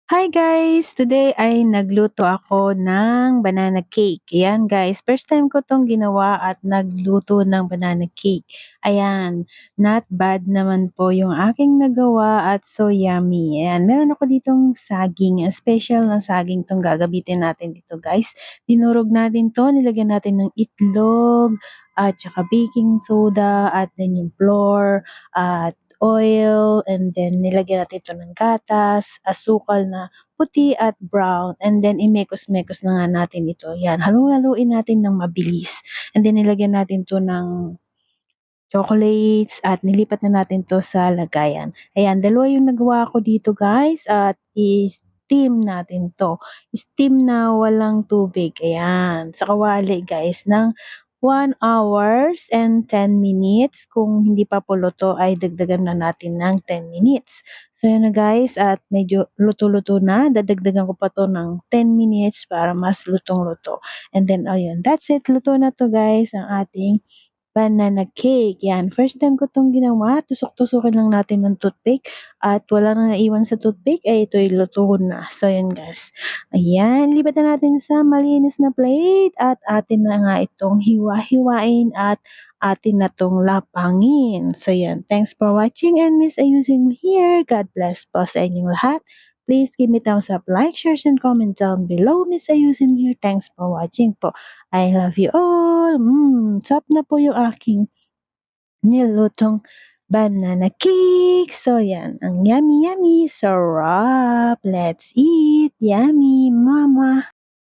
Hi guys! Today ay nagluto ako ng banana cake. Ayan guys, first time ko tong ginawa at nagluto ng banana cake. Ayan, not bad naman po yung aking nagawa at so yummy. Ayan, meron ako ditong saging, special na saging tong gagamitin natin dito guys. Dinurog natin to, nilagyan natin ng itlog at saka baking soda at then yung flour at oil, and then nilagyan natin ito ng gatas, asukal na puti at brown, and then imekos-mekos na nga natin ito. Yan, halu-haluin natin ng mabilis. And then nilagyan natin to ng chocolates at nilipat na natin 'to sa lagayan. Ayan, dalawa yung nagawa ko dito guys at i-steam natin 'to. Steam na walang tubig, ayan, sa kawali guys ng 1 hours and 10 minutes. Kung hindi pa po luto ay dagdagan na natin ng 10 minutes. So yun na guys at medyo luto-luto na, dadagdagan ko pa 'to ng 10 minutes para mas lutong-luto. And then ayun, that's it, luto na 'to guys ang ating banana cake, 'yan. First time ko 'tong ginawa, tusok-tusukin lang natin ng toothpick at wala nang naiwan sa toothpick, ay ito'y luto na. So 'yan guys, ayan, lipat na natin sa malinis na plate at atin na nga itong hiwa-hiwain at atin na 'tong lapangin. So 'yan, thanks for watching and Miss Ayusin mo here. God bless po sa inyong lahat. Please give me thumbs up, like, share, and comment down below. Miss Ayusin here. Thanks for watching po. I love you all. Sarap na po yung aking nilutong banana cake. So, yan. Ang yummy, yummy. Sarap. Let's eat. Yummy, mama.